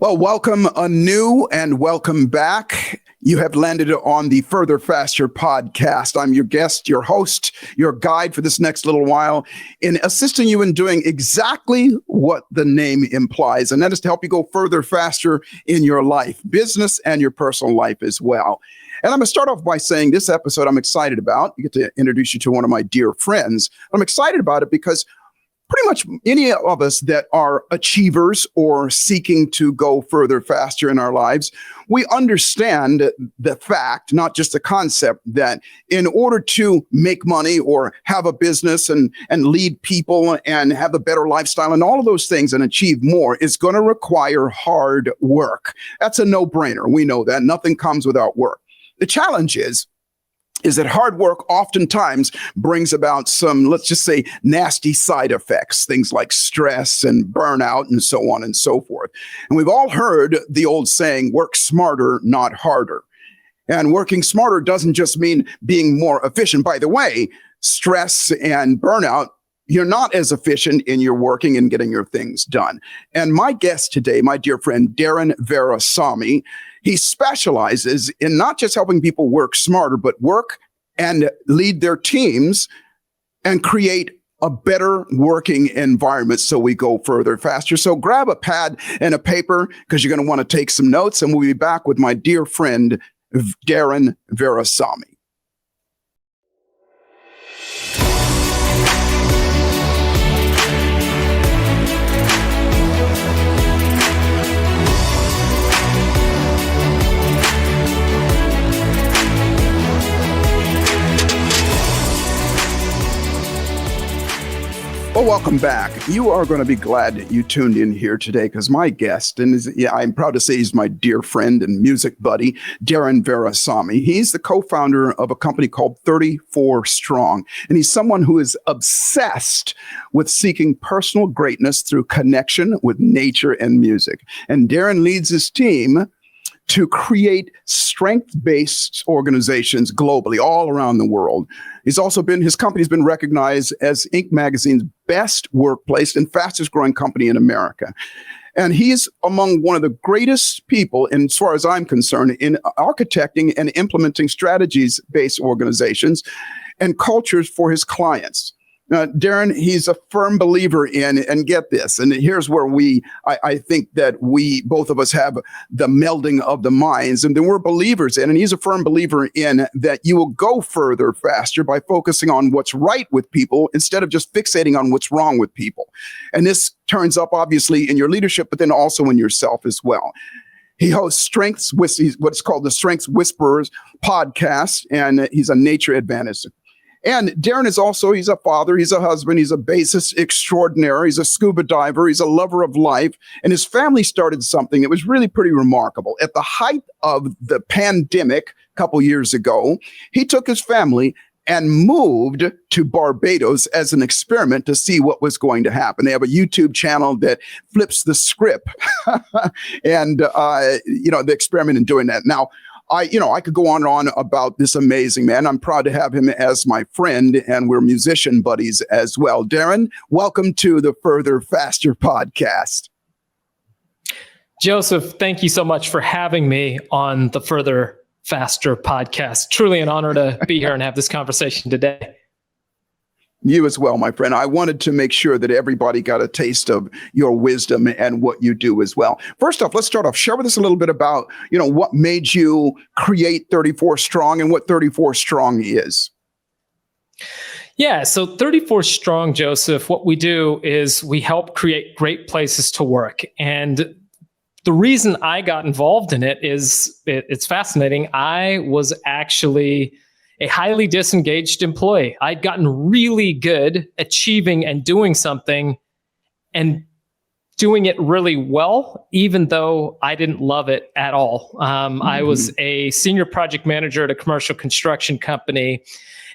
Well, welcome anew and welcome back. You have landed on the Further Faster podcast. I'm your guest, your host, your guide for this next little while in assisting you in doing exactly what the name implies, and that is to help you go further, faster in your life, business and your personal life as well. And I'm going to start off by saying this episode I'm excited about. I get to introduce you to one of my dear friends. I'm excited about it because pretty much any of us that are achievers or seeking to go further, faster in our lives, we understand the fact, not just the concept, that in order to make money or have a business and lead people and have a better lifestyle and all of those things and achieve more is going to require hard work. That's a no-brainer. We know that. Nothing comes without work. The challenge is that hard work oftentimes brings about some, let's just say, nasty side effects, things like stress and burnout and so on and so forth. And we've all heard the old saying, work smarter, not harder. And working smarter doesn't just mean being more efficient. By the way, stress and burnout, you're not as efficient in your working and getting your things done. And my guest today, my dear friend, Darren Virassammy, he specializes in not just helping people work smarter, but work and lead their teams and create a better working environment so we go further, faster. So grab a pad and a paper because you're going to want to take some notes, and we'll be back with my dear friend, Darren Virassammy. Well, welcome back. You are going to be glad that you tuned in here today because my guest, I'm proud to say he's my dear friend and music buddy, Darren Virassammy. He's the co-founder of a company called 34 Strong, and he's someone who is obsessed with seeking personal greatness through connection with nature and music. And Darren leads his team to create strength-based organizations globally, all around the world. His company's been recognized as Inc. magazine's best workplace and fastest growing company in America. And he's among one of the greatest people, as far as I'm concerned, in architecting and implementing strategies-based organizations and cultures for his clients. Darren, he's a firm believer in, and get this, and here's where I think that we, both of us have the melding of the minds, and then we're believers in, and he's a firm believer in that you will go further, faster by focusing on what's right with people instead of just fixating on what's wrong with people. And this turns up obviously in your leadership, but then also in yourself as well. He hosts what's called the Strengths Whisperers podcast, and he's a nature advantage. And Darren he's a father, he's a husband, he's a bassist extraordinaire, he's a scuba diver, he's a lover of life, and his family started something that was really pretty remarkable. At the height of the pandemic a couple years ago, he took his family and moved to Barbados as an experiment to see what was going to happen. They have a YouTube channel that flips the script and, the experiment in doing that. Now, I could go on and on about this amazing man. I'm proud to have him as my friend, and we're musician buddies as well. Darren, welcome to the Further Faster podcast. Joseph, thank you so much for having me on the Further Faster podcast. Truly an honor to be here and have this conversation today. You as well, my friend. I wanted to make sure that everybody got a taste of your wisdom and what you do as well. First off, let's start off. Share with us a little bit about, what made you create 34 Strong and what 34 Strong is. Yeah, so 34 Strong, Joseph, what we do is we help create great places to work. And the reason I got involved in it is it's fascinating. I was actually a highly disengaged employee. I'd gotten really good achieving and doing something and doing it really well, even though I didn't love it at all. I was a senior project manager at a commercial construction company.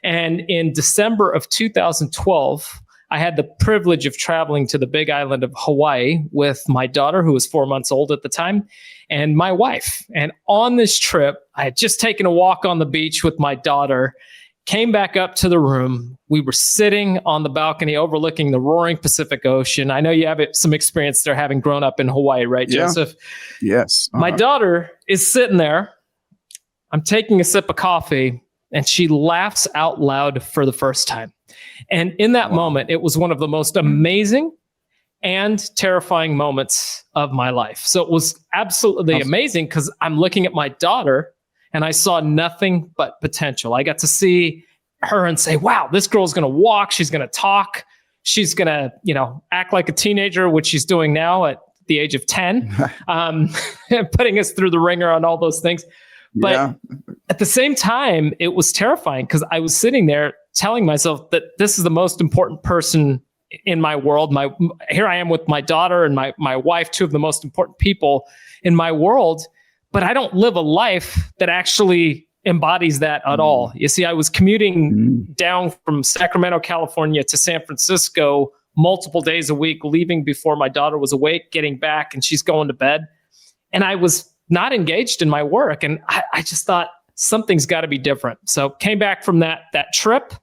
And in December of 2012, I had the privilege of traveling to the big island of Hawaii with my daughter, who was 4 months old at the time, and my wife. And on this trip, I had just taken a walk on the beach with my daughter, came back up to the room. We were sitting on the balcony overlooking the roaring Pacific Ocean. I know you have some experience there having grown up in Hawaii, right, Joseph? Yes. My daughter is sitting there. I'm taking a sip of coffee, and she laughs out loud for the first time. And in that moment, it was one of the most amazing and terrifying moments of my life. So it was absolutely amazing because I'm looking at my daughter and I saw nothing but potential. I got to see her and say, wow, this girl's going to walk. She's going to talk. She's going to, act like a teenager, which she's doing now at the age of 10, putting us through the ringer on all those things. But at the same time, it was terrifying because I was sitting there telling myself that this is the most important person in my world. Here I am with my daughter and my wife, two of the most important people in my world. But I don't live a life that actually embodies that at all. You see, I was commuting down from Sacramento, California to San Francisco multiple days a week, leaving before my daughter was awake, getting back, and she's going to bed. And I was not engaged in my work. And I just thought something's got to be different. So came back from that trip.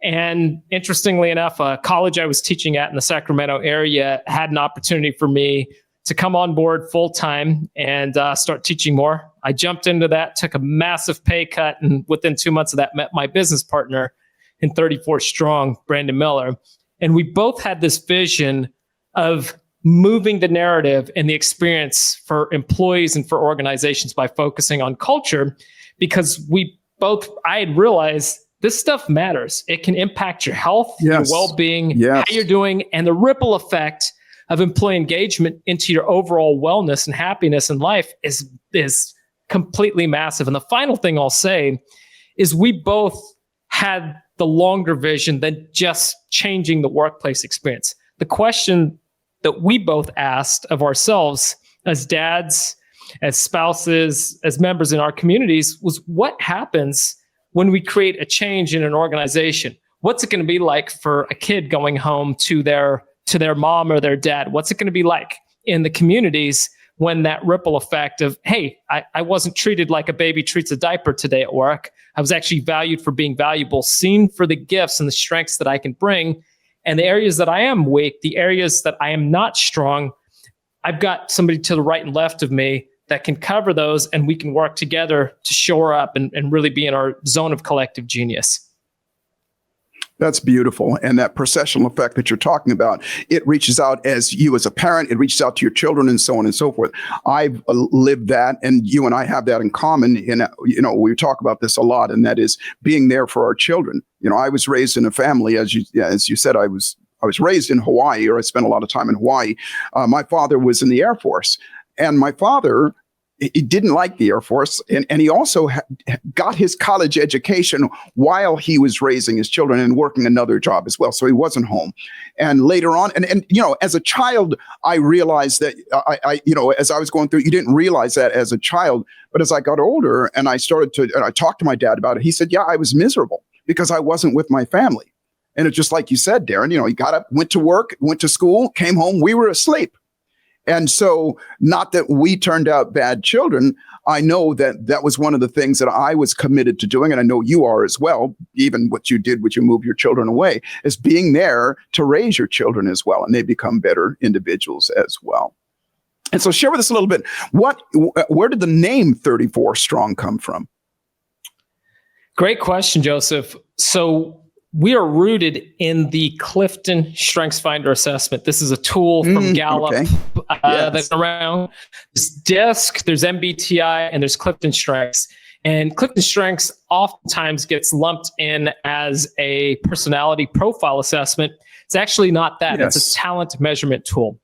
And interestingly enough, a college I was teaching at in the Sacramento area had an opportunity for me to come on board full time and start teaching more. I jumped into that, took a massive pay cut, and within 2 months of that, met my business partner in 34 Strong, Brandon Miller. And we both had this vision of moving the narrative and the experience for employees and for organizations by focusing on culture, because I had realized this stuff matters. It can impact your health, your well-being, how you're doing, and the ripple effect of employee engagement into your overall wellness and happiness in life is completely massive. And the final thing I'll say is we both had the longer vision than just changing the workplace experience. The question that we both asked of ourselves as dads, as spouses, as members in our communities was, what happens when we create a change in an organization? What's it going to be like for a kid going home to their mom or their dad? What's it going to be like in the communities when that ripple effect of, hey, I wasn't treated like a baby treats a diaper today at work. I was actually valued for being valuable, seen for the gifts and the strengths that I can bring. And the areas that I am weak, the areas that I am not strong, I've got somebody to the right and left of me that can cover those, and we can work together to shore up and really be in our zone of collective genius. That's beautiful. And that processional effect that you're talking about, it reaches out as you as a parent, it reaches out to your children and so on and so forth. I've lived that, and you and I have that in common. We talk about this a lot, and that is being there for our children. I was raised in a family, as you said, I was raised in Hawaii, or I spent a lot of time in Hawaii. My father was in the Air Force, and my father, he didn't like the Air Force, and he also got his college education while he was raising his children and working another job as well. So he wasn't home. And later on, and as a child, I realized that as I was going through, you didn't realize that as a child, but as I got older and I talked to my dad about it, he said, yeah, I was miserable because I wasn't with my family. And it's just like you said, Darren, he got up, went to work, went to school, came home, we were asleep. And so, not that we turned out bad children, I know that was one of the things that I was committed to doing, and I know you are as well, even what you did, which you moved your children away, is being there to raise your children as well, and they become better individuals as well. And so share with us a little bit, where did the name 34 Strong come from? Great question, Joseph. So we are rooted in the Clifton StrengthsFinder assessment. This is a tool from Gallup that's around. There's DISC, there's MBTI, and there's Clifton Strengths. And Clifton Strengths oftentimes gets lumped in as a personality profile assessment. It's actually not that. Yes. It's a talent measurement tool.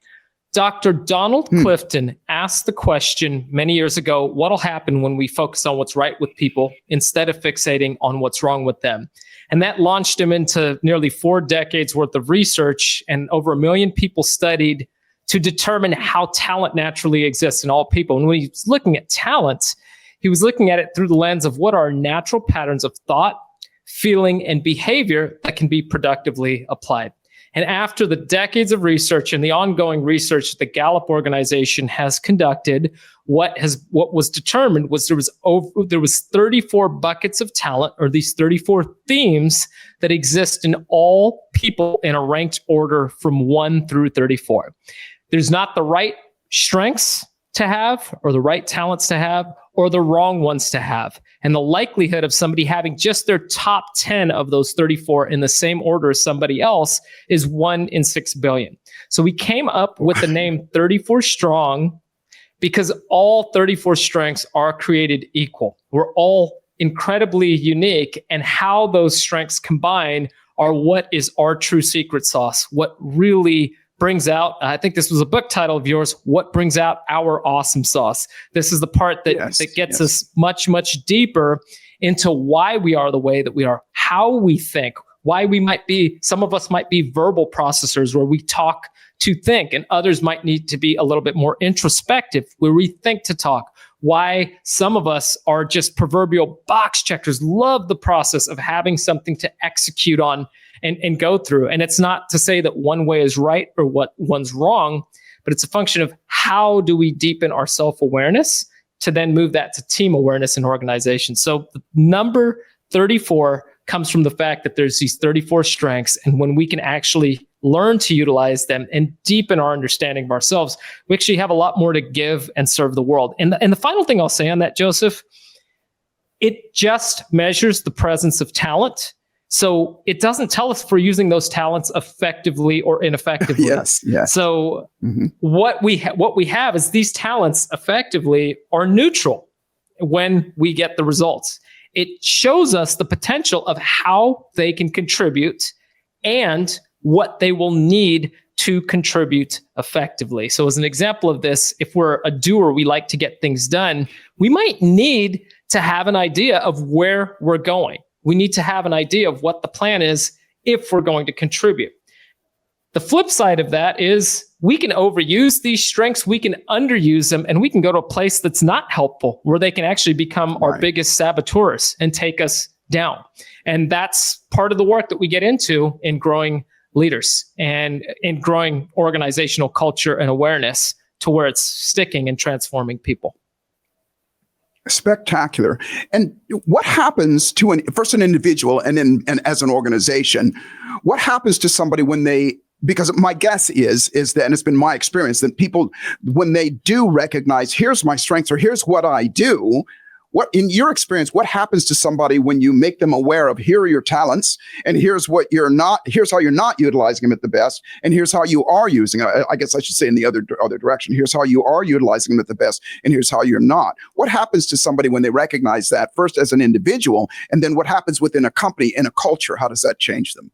Dr. Donald Clifton asked the question many years ago, what'll happen when we focus on what's right with people instead of fixating on what's wrong with them? And that launched him into nearly 4 decades worth of research, and over 1 million people studied to determine how talent naturally exists in all people. And when he was looking at talent, he was looking at it through the lens of what are natural patterns of thought, feeling, and behavior that can be productively applied. And after the decades of research and the ongoing research the Gallup organization has conducted, what was determined was there was 34 buckets of talent, or these 34 themes that exist in all people in a ranked order from 1 through 34. There's not the right strengths to have, or the right talents to have, or the wrong ones to have. And the likelihood of somebody having just their top 10 of those 34 in the same order as somebody else is 1 in 6 billion. So we came up with the name 34 Strong because all 34 strengths are created equal. We're all incredibly unique, and how those strengths combine are what is our true secret sauce, what really brings out, I think this was a book title of yours, what brings out our awesome sauce. This is the part that gets us much, much deeper into why we are the way that we are, how we think, why we might be, some of us might be verbal processors where we talk to think, and others might need to be a little bit more introspective where we think to talk. Why some of us are just proverbial box checkers, love the process of having something to execute on and go through. And it's not to say that one way is right or what one's wrong, but it's a function of how do we deepen our self-awareness to then move that to team awareness and organization. So the number 34 comes from the fact that there's these 34 strengths. And when we can actually learn to utilize them and deepen our understanding of ourselves, we actually have a lot more to give and serve the world. And the final thing I'll say on that, Joseph, it just measures the presence of talent. So it doesn't tell us if we're using those talents effectively or ineffectively. Yes. So what we have is these talents effectively are neutral when we get the results. It shows us the potential of how they can contribute and what they will need to contribute effectively. So as an example of this, if we're a doer, we like to get things done, we might need to have an idea of where we're going. We need to have an idea of what the plan is if we're going to contribute. The flip side of that is we can overuse these strengths, we can underuse them, and we can go to a place that's not helpful, where they can actually become our biggest saboteurs and take us down. And that's part of the work that we get into in growing leaders and in growing organizational culture and awareness to where it's sticking and transforming people. Spectacular. And what happens to first an individual and then and as an organization? What happens to somebody when they, because my guess is that, and it's been my experience, that people, when they do recognize, here's my strengths or here's what I do, what, in your experience, what happens to somebody when you make them aware of, here are your talents and here's what you're not, here's how you're not utilizing them at the best, and here's how you are using, I guess I should say in the other direction, here's how you are utilizing them at the best and here's how you're not. What happens to somebody when they recognize that, first as an individual, and then what happens within a company, in a culture? How does that change them?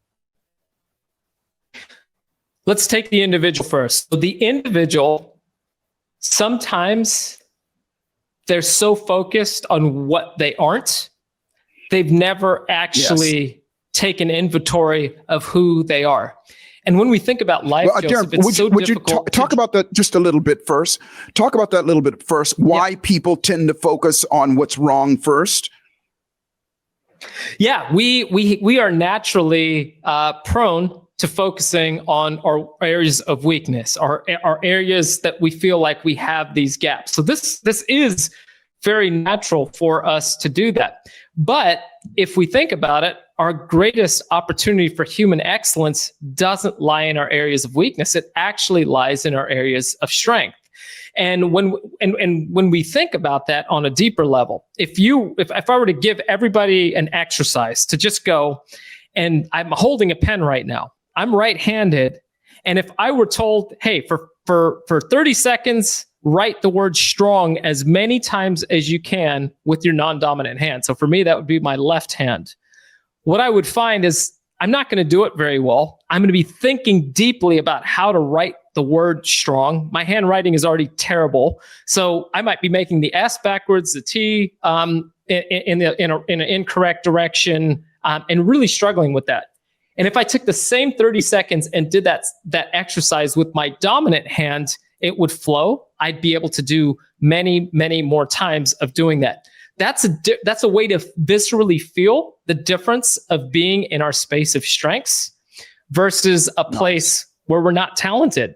Let's take the individual first. So the individual, sometimes they're so focused on what they aren't, they've never actually taken inventory of who they are. And when we think about life, Joseph, Darren, would you talk about that just a little bit first? Talk about that a little bit first. Why people tend to focus on what's wrong first? Yeah, we are naturally prone to focusing on our areas of weakness, our areas that we feel like we have these gaps. So this is very natural for us to do that. But if we think about it, our greatest opportunity for human excellence doesn't lie in our areas of weakness. It actually lies in our areas of strength. And when we think about that on a deeper level, if I were to give everybody an exercise to just go, and I'm holding a pen right now, I'm right-handed, and if I were told, hey, for 30 seconds, write the word strong as many times as you can with your non-dominant hand. So for me, that would be my left hand. What I would find is I'm not going to do it very well. I'm going to be thinking deeply about how to write the word strong. My handwriting is already terrible. So I might be making the S backwards, the T in an incorrect direction, and really struggling with that. And if I took the same 30 seconds and did that exercise with my dominant hand, it would flow. I'd be able to do many, many more times of doing that. That's a way to viscerally feel the difference of being in our space of strengths versus a place where we're not talented.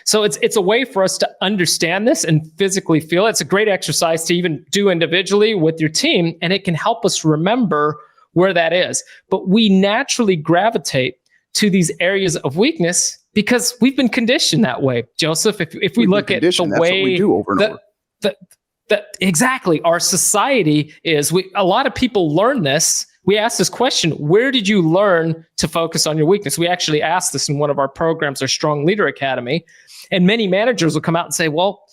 So it's a way for us to understand this and physically feel it. It's a great exercise to even do individually with your team, and it can help us remember where that is. But we naturally gravitate to these areas of weakness because we've been conditioned that way. Joseph, if we look at the way that's what we do over and over. Exactly, our society is, a lot of people learn this. We ask this question, where did you learn to focus on your weakness? We actually asked this in one of our programs, our Strong Leader Academy. And many managers will come out and say, well,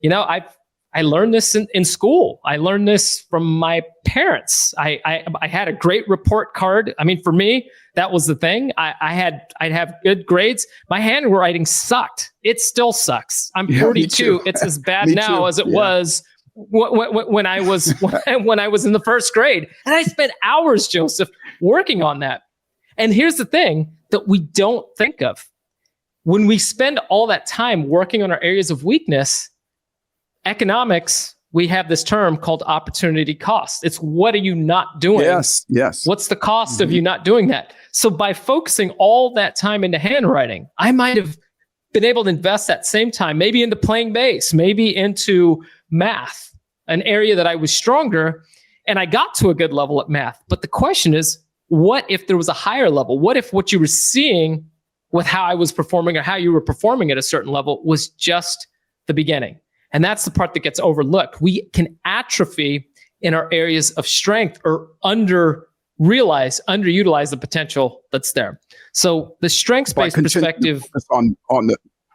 I learned this in school. I learned this from my parents. I had a great report card. I mean, for me, that was the thing. I'd have good grades. My handwriting sucked. It still sucks. I'm 42. It's as bad now as it was when I was in the first grade. And I spent hours, Joseph, working on that. And here's the thing that we don't think of. When we spend all that time working on our areas of weakness, economics, we have this term called opportunity cost. It's what are you not doing? Yes. What's the cost of you not doing that? So by focusing all that time into handwriting, I might have been able to invest that same time, maybe into playing bass, maybe into math, an area that I was stronger, and I got to a good level at math. But the question is, what if there was a higher level? What if what you were seeing with how I was performing or how you were performing at a certain level was just the beginning? And that's the part that gets overlooked. We can atrophy in our areas of strength or underutilize the potential that's there. So the strengths-based perspective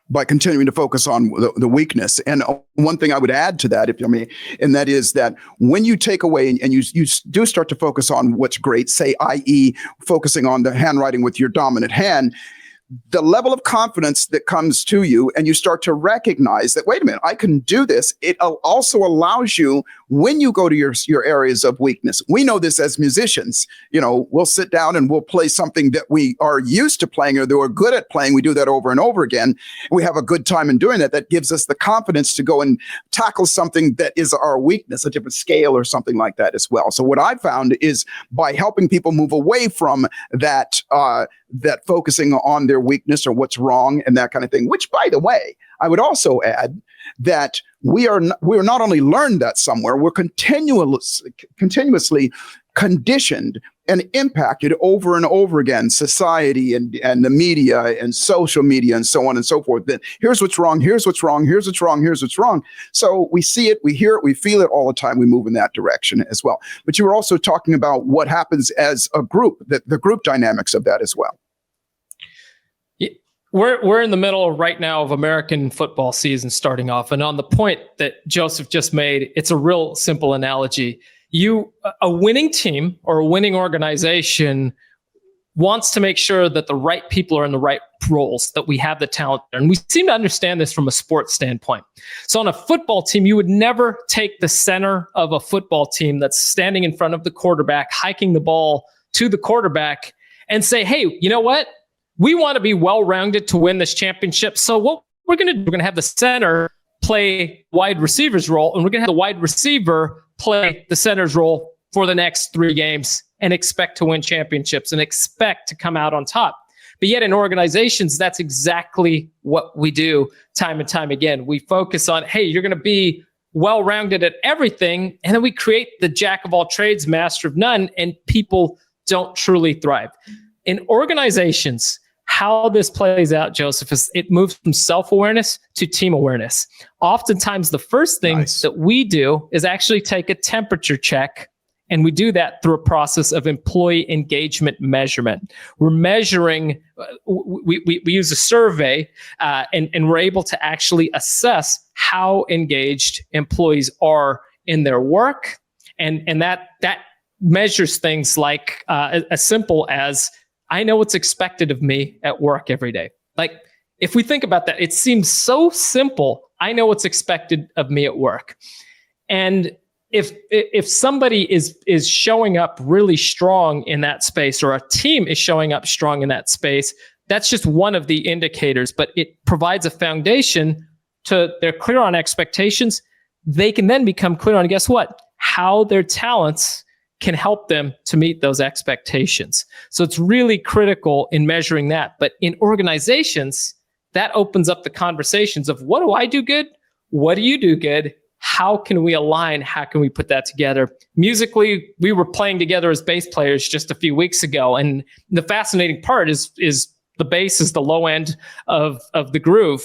by continuing to focus on the weakness. And one thing I would add to that, and that is that when you take away and you do start to focus on what's great, say, i.e., focusing on the handwriting with your dominant hand, the level of confidence that comes to you, and you start to recognize that, wait a minute, I can do this. It also allows you, when you go to your areas of weakness, we know this as musicians, we'll sit down and we'll play something that we are used to playing or that we're good at playing. We do that over and over again. We have a good time in doing that. That gives us the confidence to go and tackle something that is our weakness, a different scale or something like that as well. So what I found is by helping people move away from that focusing on their weakness or what's wrong and that kind of thing, which, by the way, I would also add that we're not only learned that somewhere, we're continuously conditioned and impacted over and over again, society and the media and social media and so on and so forth. That here's what's wrong, here's what's wrong, here's what's wrong, here's what's wrong. So we see it, we hear it, we feel it all the time. We move in that direction as well. But you were also talking about what happens as a group, the group dynamics of that as well. We're in the middle right now of American football season starting off. And on the point that Joseph just made, it's a real simple analogy. A winning team or a winning organization wants to make sure that the right people are in the right roles, that we have the talent there. And we seem to understand this from a sports standpoint. So on a football team, you would never take the center of a football team that's standing in front of the quarterback, hiking the ball to the quarterback and say, hey, you know what? We want to be well-rounded to win this championship. So what we're going to do, we're going to have the center play wide receiver's role, and we're going to have the wide receiver play the center's role for the next 3 games and expect to win championships and expect to come out on top. But yet in organizations, that's exactly what we do time and time again. We focus on, hey, you're going to be well-rounded at everything, and then we create the jack of all trades, master of none, and people don't truly thrive. In organizations, how this plays out, Joseph, is it moves from self-awareness to team awareness. Oftentimes, the first thing that we do is actually take a temperature check, and we do that through a process of employee engagement measurement. We're measuring, we use a survey, and we're able to actually assess how engaged employees are in their work, and that measures things like as simple as, I know what's expected of me at work every day. Like, if we think about that, it seems so simple. I know what's expected of me at work. And if somebody is showing up really strong in that space, or a team is showing up strong in that space, that's just one of the indicators, but it provides a foundation to, they're clear on expectations. They can then become clear on, guess what? How their talents can help them to meet those expectations. So it's really critical in measuring that. But in organizations, that opens up the conversations of, what do I do good? What do you do good? How can we align? How can we put that together? Musically, we were playing together as bass players just a few weeks ago. And the fascinating part is the bass is the low end of the groove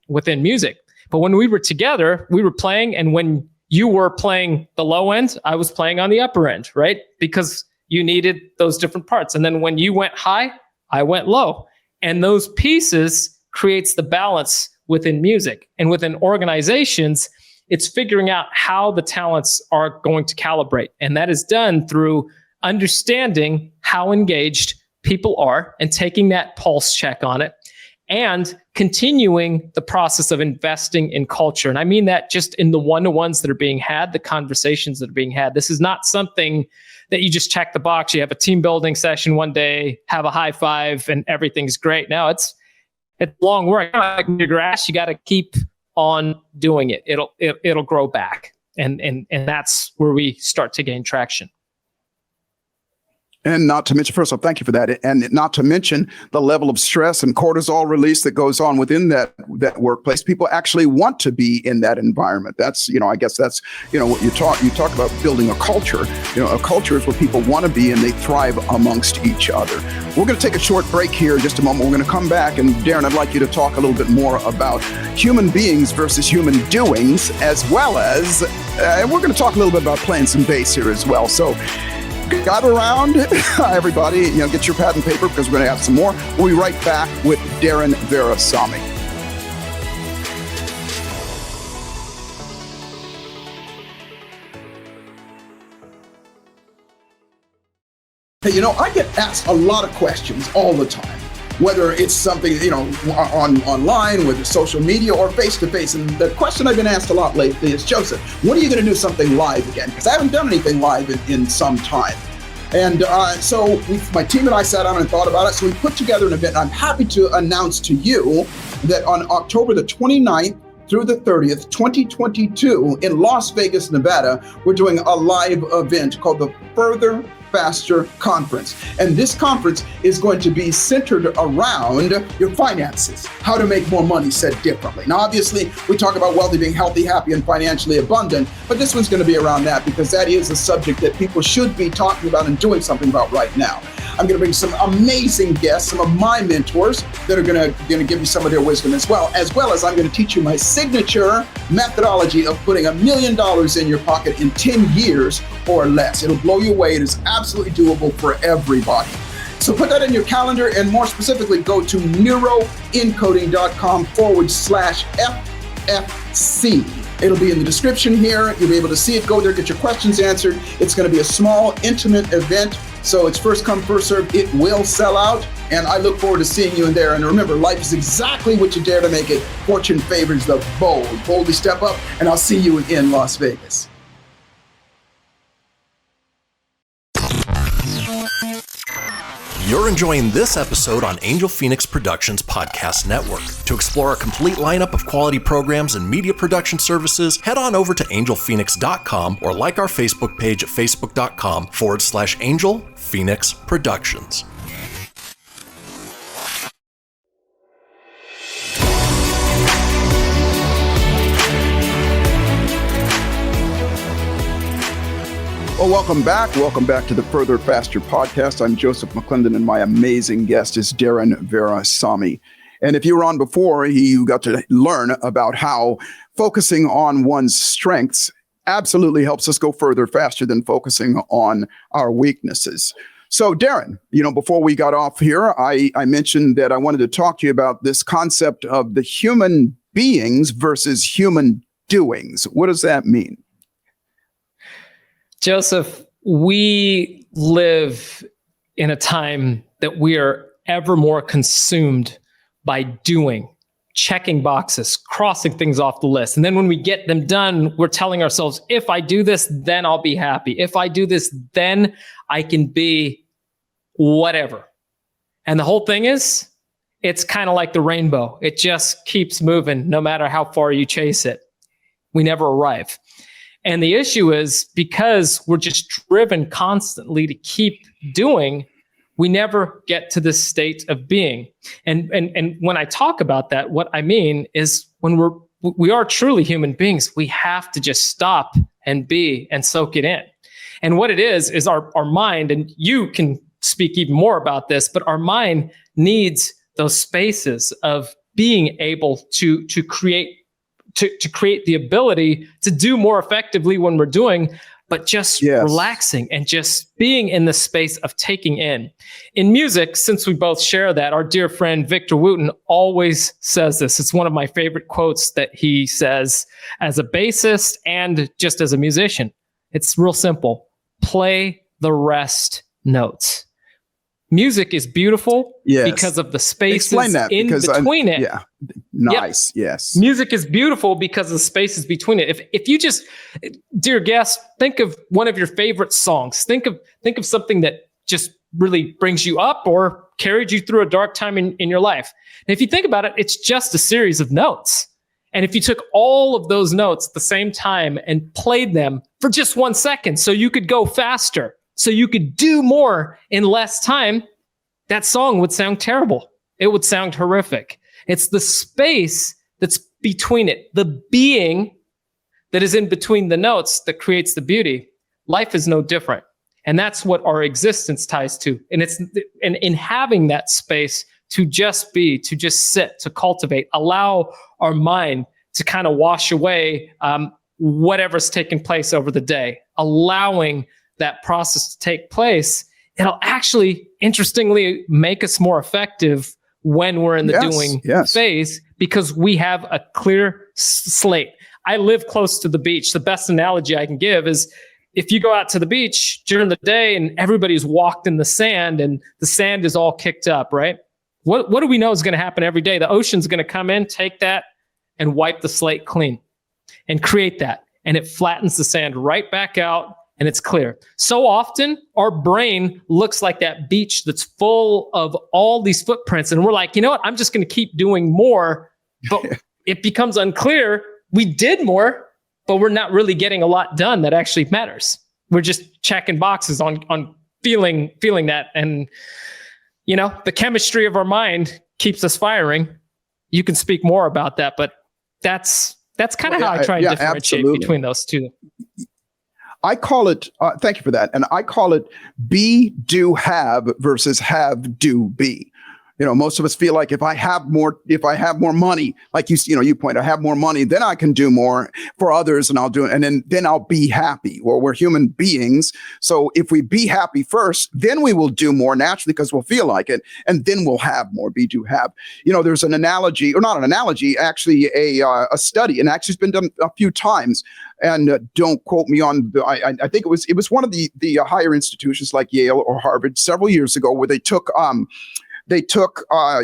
within music. But when we were together, we were playing, and when you were playing the low end, I was playing on the upper end, right? Because you needed those different parts. And then when you went high, I went low. And those pieces creates the balance within music. And within organizations, it's figuring out how the talents are going to calibrate. And that is done through understanding how engaged people are and taking that pulse check on it, and continuing the process of investing in culture. And I mean that just in the one-to-ones that are being had, the conversations that are being had. This is not something that you just check the box. You have a team building session one day, have a high five, and everything's great. No, it's long work. Like your grass, you got to keep on doing it. It'll grow back. And that's where we start to gain traction. And not to mention, first of all, thank you for that. And not to mention the level of stress and cortisol release that goes on within that workplace. People actually want to be in that environment. That's, I guess that's, what you talk about building a culture. A culture is where people want to be and they thrive amongst each other. We're going to take a short break here in just a moment. We're going to come back, and Darren, I'd like you to talk a little bit more about human beings versus human doings, as well as, and we're going to talk a little bit about playing some bass here as well. So, gather around, everybody, get your pad and paper, because we're going to have some more. We'll be right back with Darren Virassammy. Hey, I get asked a lot of questions all the time, whether it's something, online, whether social media or face-to-face. And the question I've been asked a lot lately is, Joseph, when are you going to do something live again? Because I haven't done anything live in some time. And so my team and I sat down and thought about it. So we put together an event. I'm happy to announce to you that on October the 29th through the 30th, 2022, in Las Vegas, Nevada, we're doing a live event called the Further Faster Conference. And this conference is going to be centered around your finances, how to make more money, said differently. Now, obviously, we talk about wealthy being healthy, happy, and financially abundant, but this one's going to be around that, because that is a subject that people should be talking about and doing something about right now. I'm going to bring some amazing guests, some of my mentors that are going to give you some of their wisdom as well as I'm going to teach you my signature methodology of putting $1 million in your pocket in 10 years or less. It'll blow you away. It is absolutely doable for everybody. So put that in your calendar, and more specifically, go to neuroencoding.com/FFC. It'll be in the description here. You'll be able to see it. Go there, get your questions answered. It's going to be a small, intimate event. So it's first come, first serve. It will sell out. And I look forward to seeing you in there. And remember, life is exactly what you dare to make it. Fortune favors the bold. Boldly step up, and I'll see you in Las Vegas. You're enjoying this episode on Angel Phoenix Productions Podcast Network. To explore a complete lineup of quality programs and media production services, head on over to angelphoenix.com or like our Facebook page at facebook.com/Angel Phoenix Productions. Well, welcome back. Welcome back to the Further Faster podcast. I'm Joseph McClendon, and my amazing guest is Darren Virassammy. And if you were on before, you got to learn about how focusing on one's strengths absolutely helps us go further faster than focusing on our weaknesses. So, Darren, before we got off here, I mentioned that I wanted to talk to you about this concept of the human beings versus human doings. What does that mean? Joseph, we live in a time that we are ever more consumed by doing, checking boxes, crossing things off the list. And then when we get them done, we're telling ourselves, if I do this, then I'll be happy. If I do this, then I can be whatever. And the whole thing is, it's kind of like the rainbow. It just keeps moving no matter how far you chase it. We never arrive. And the issue is because we're just driven constantly to keep doing, we never get to this state of being. And when I talk about that, what I mean is when we are truly human beings, we have to just stop and be and soak it in. And what it is our mind, and you can speak even more about this, but our mind needs those spaces of being able to create the ability to do more effectively when we're doing, but just relaxing and just being in the space of taking in. In music, since we both share that, our dear friend Victor Wooten always says this. It's one of my favorite quotes that he says as a bassist and just as a musician. It's real simple. Play the rest notes. Music is beautiful because of the spaces in between it. Yeah. Nice. Yep. Yes. Music is beautiful because of the spaces between it. If you just, dear guest, think of one of your favorite songs. Think of something that just really brings you up or carried you through a dark time in your life. And if you think about it, it's just a series of notes. And if you took all of those notes at the same time and played them for just 1 second so you could go faster, so you could do more in less time, that song would sound terrible. It would sound horrific. It's the space that's between it, the being that is in between the notes that creates the beauty. Life is no different. And that's what our existence ties to. And it's in having that space to just be, to just sit, to cultivate, allow our mind to kind of wash away whatever's taken place over the day, allowing that process to take place. It'll actually, interestingly, make us more effective when we're in the doing phase, because we have a clear slate. I live close to the beach. The best analogy I can give is if you go out to the beach during the day and everybody's walked in the sand and the sand is all kicked up, right? What do we know is going to happen every day? The ocean's going to come in, take that, and wipe the slate clean and create that. And it flattens the sand right back out, and it's clear. So often, our brain looks like that beach that's full of all these footprints, and we're like, you know what? I'm just going to keep doing more, but it becomes unclear. We did more, but we're not really getting a lot done that actually matters. We're just checking boxes on feeling that, and you know, the chemistry of our mind keeps us firing. You can speak more about that, but that's kind of how I try and differentiate between those two. I call it, thank you for that. And I call it be, do, have versus have, do, be. You know, most of us feel like if I have more money, like you point, I have more money, then I can do more for others and I'll do it. And then I'll be happy. Well, we're human beings. So if we be happy first, then we will do more naturally because we'll feel like it. And then we'll have more, be, do, have. You know, there's an analogy, or not an analogy, actually a study, and actually it's been done a few times. And don't quote me on, I think it was one of the higher institutions like Yale or Harvard several years ago where they took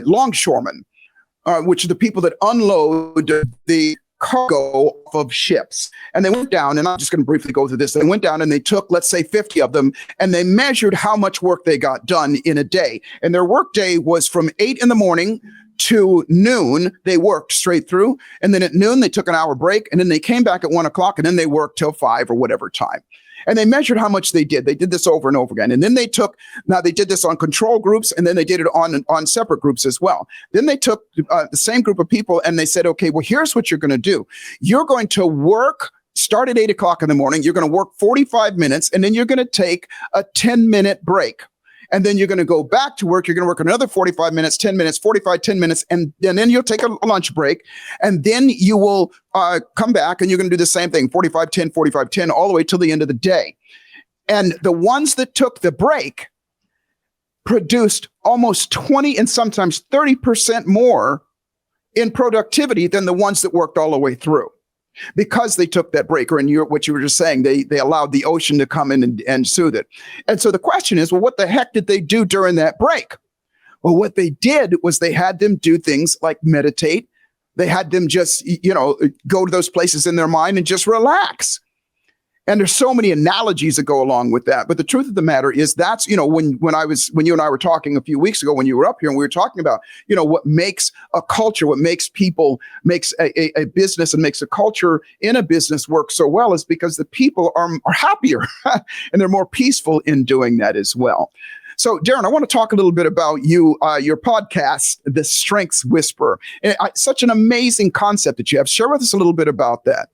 longshoremen, which are the people that unload the cargo off of ships. And they went down, and I'm just going to briefly go through this. They went down and they took, let's say, 50 of them, and they measured how much work they got done in a day. And their work day was from 8 in the morning to noon. They worked straight through. And then at noon, they took an hour break. And then they came back at 1 o'clock, and then they worked till 5 or whatever time. And they measured how much they did. They did this over and over again. And then they did this on control groups, and then they did it on separate groups as well. Then they took the same group of people and they said, okay, well, here's what you're going to do. You're going to work, start at 8 o'clock in the morning. You're going to work 45 minutes, and then you're going to take a 10-minute break. And then you're going to go back to work. You're going to work another 45 minutes, 10 minutes, 45, 10 minutes. And then you'll take a lunch break. And then you will come back and you're going to do the same thing, 45, 10, 45, 10, all the way till the end of the day. And the ones that took the break produced almost 20 and sometimes 30% more in productivity than the ones that worked all the way through. Because they took that break, or what you were just saying, they allowed the ocean to come in and soothe it. And so the question is, well, what the heck did they do during that break? Well, what they did was they had them do things like meditate. They had them just, go to those places in their mind and just relax. And there's so many analogies that go along with that. But the truth of the matter is that's, when you and I were talking a few weeks ago, when you were up here and we were talking about, what makes a culture, what makes people, makes a business and makes a culture in a business work so well is because the people are happier and they're more peaceful in doing that as well. So, Darren, I want to talk a little bit about you, your podcast, The Strengths Whisperer. Such an amazing concept that you have. Share with us a little bit about that.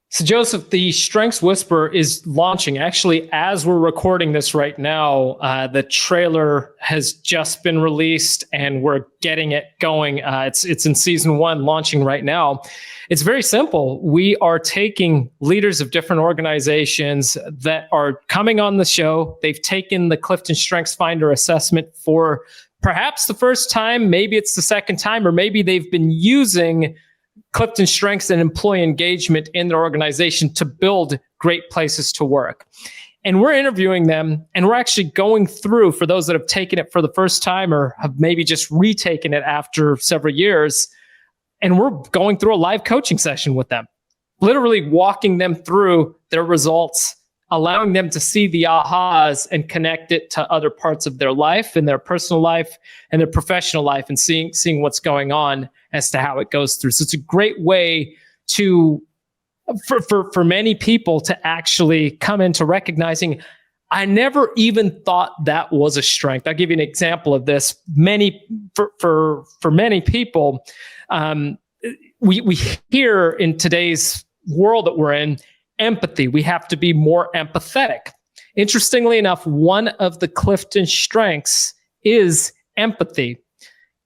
So, Joseph, the Strengths Whisperer is launching. Actually, as we're recording this right now, the trailer has just been released and we're getting it going. It's in season 1, launching right now. It's very simple. We are taking leaders of different organizations that are coming on the show. They've taken the Clifton Strengths Finder assessment for perhaps the first time, maybe it's the second time, or maybe they've been using Clifton Strengths and employee engagement in their organization to build great places to work. And we're interviewing them, and we're actually going through, for those that have taken it for the first time or have maybe just retaken it after several years, and we're going through a live coaching session with them, literally walking them through their results, allowing them to see the ahas and connect it to other parts of their life and their personal life and their professional life, and seeing what's going on as to how it goes through. So it's a great way for many people to actually come into recognizing, I never even thought that was a strength. I'll give you an example of this. For many people, we hear in today's world that we're in, empathy. We have to be more empathetic. Interestingly enough, one of the Clifton strengths is empathy.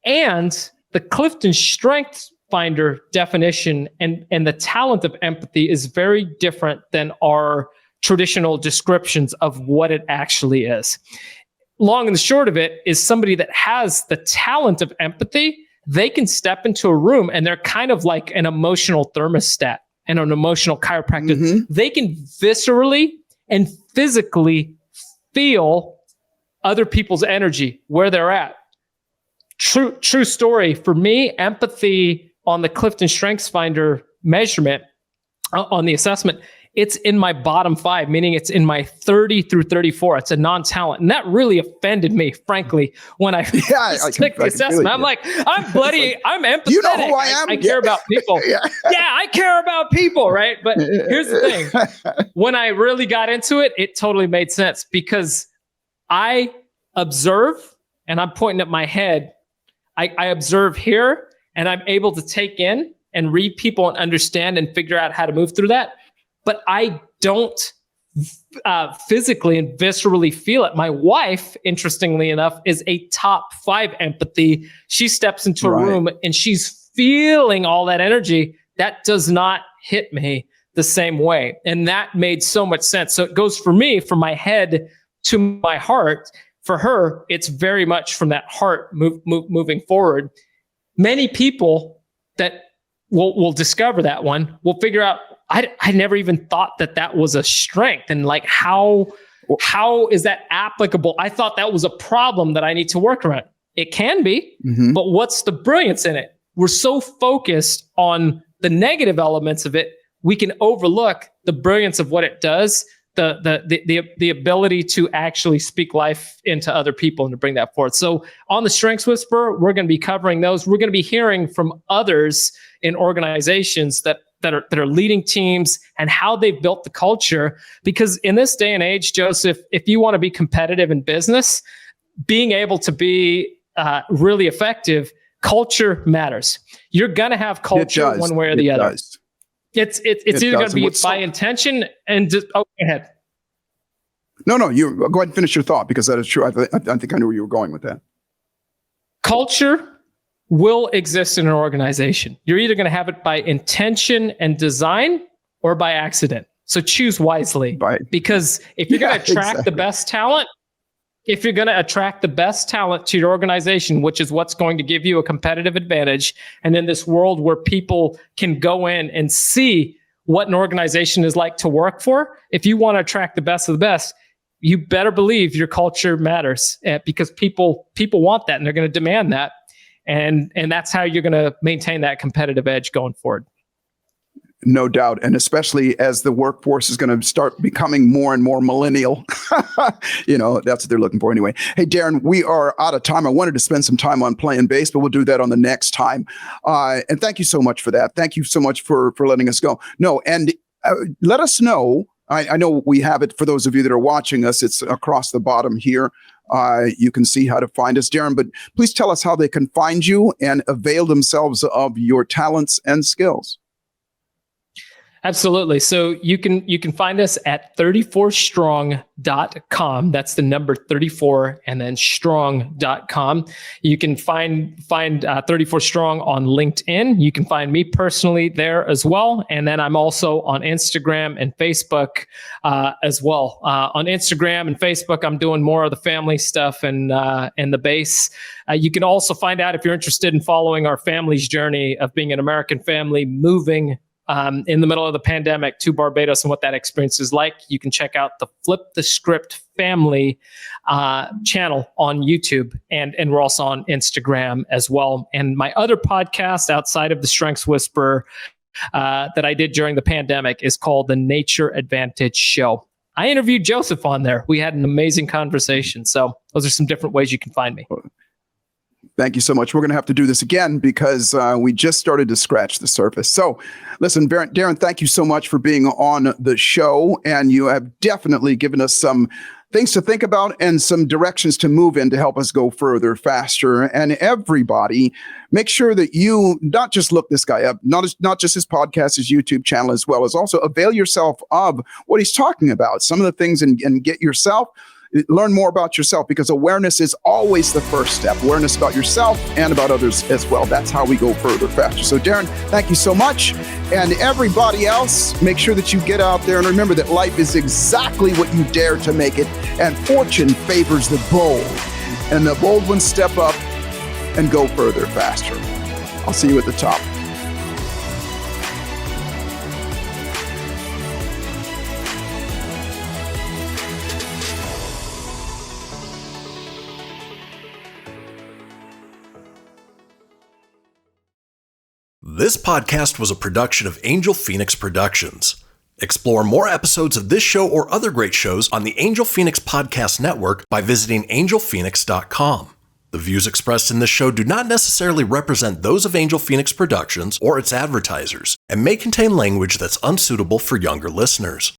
And the Clifton Strengths Finder definition and the talent of empathy is very different than our traditional descriptions of what it actually is. Long and the short of it is, somebody that has the talent of empathy, they can step into a room and they're kind of like an emotional thermostat and an emotional chiropractor. Mm-hmm. They can viscerally and physically feel other people's energy, where they're at. True story. For me, empathy on the Clifton Strengths Finder measurement, on the assessment, it's in my bottom 5, meaning it's in my 30 through 34. It's a non-talent. And that really offended me, frankly, when I took the assessment. I'm like, I'm empathetic. You know who I am? I care about people. Yeah, I care about people, right? But here's the thing. When I really got into it, it totally made sense, because I observe, and I'm pointing at my head. I observe here, and I'm able to take in and read people and understand and figure out how to move through that. But I don't physically and viscerally feel it. My wife, interestingly enough, is a top 5 empathy. She steps into a room and she's feeling all that energy. That does not hit me the same way. And that made so much sense. So it goes for me, from my head to my heart. For her, it's very much from that heart moving forward. Many people that will discover that one will figure out, I never even thought that was a strength. And like, how is that applicable? I thought that was a problem that I need to work around. It can be, but what's the brilliance in it? We're so focused on the negative elements of it, we can overlook the brilliance of what it does, the ability to actually speak life into other people and to bring that forth. So on the Strengths Whisperer, we're going to be covering those. We're going to be hearing from others in organizations that are leading teams and how they've built the culture. Because in this day and age, Joseph, if you want to be competitive in business, being able to be really effective, culture matters. You're going to have culture one way or the other. Does. It's either going to be by intention and just, go ahead. No, you go ahead and finish your thought, because that is true. I think I knew where you were going with that. Culture will exist in an organization. You're either going to have it by intention and design or by accident. So choose wisely, because if you're going to attract the best talent, if you're going to attract the best talent to your organization, which is what's going to give you a competitive advantage, and in this world where people can go in and see what an organization is like to work for, if you want to attract the best of the best, you better believe your culture matters, because people want that and they're going to demand that. And that's how you're going to maintain that competitive edge going forward. No doubt. And especially as the workforce is going to start becoming more and more millennial, that's what they're looking for anyway. Hey, Darren, we are out of time. I wanted to spend some time on playing bass, but we'll do that on the next time. And thank you so much for that. Thank you so much for letting us go. No, and let us know. I know we have it for those of you that are watching us. It's across the bottom here. You can see how to find us, Darren, but please tell us how they can find you and avail themselves of your talents and skills. Absolutely. So you can find us at 34strong.com. That's the number 34 and then strong.com. You can find 34 Strong on LinkedIn. You can find me personally there as well. And then I'm also on Instagram and Facebook as well. On Instagram and Facebook, I'm doing more of the family stuff and the bass. You can also find out if you're interested in following our family's journey of being an American family moving in the middle of the pandemic to Barbados and what that experience is like. You can check out the Flip the Script Family channel on YouTube, and we're also on Instagram as well. And my other podcast outside of the Strengths Whisperer that I did during the pandemic is called The Nature Advantage Show. I interviewed Joseph on there. We had an amazing conversation. So those are some different ways you can find me. Thank you so much. We're going to have to do this again because we just started to scratch the surface. So listen, Darren, thank you so much for being on the show. And you have definitely given us some things to think about and some directions to move in to help us go further, faster. And everybody, make sure that you not just look this guy up, not just his podcast, his YouTube channel, as well as also avail yourself of what he's talking about, some of the things, and get yourself. Learn more about yourself, because awareness is always the first step. Awareness about yourself and about others as well. That's how we go further, faster. So Darren, thank you so much. And everybody else, make sure that you get out there and remember that life is exactly what you dare to make it. And fortune favors the bold. And the bold ones step up and go further, faster. I'll see you at the top. This podcast was a production of Angel Phoenix Productions. Explore more episodes of this show or other great shows on the Angel Phoenix Podcast Network by visiting angelphoenix.com. The views expressed in this show do not necessarily represent those of Angel Phoenix Productions or its advertisers, and may contain language that's unsuitable for younger listeners.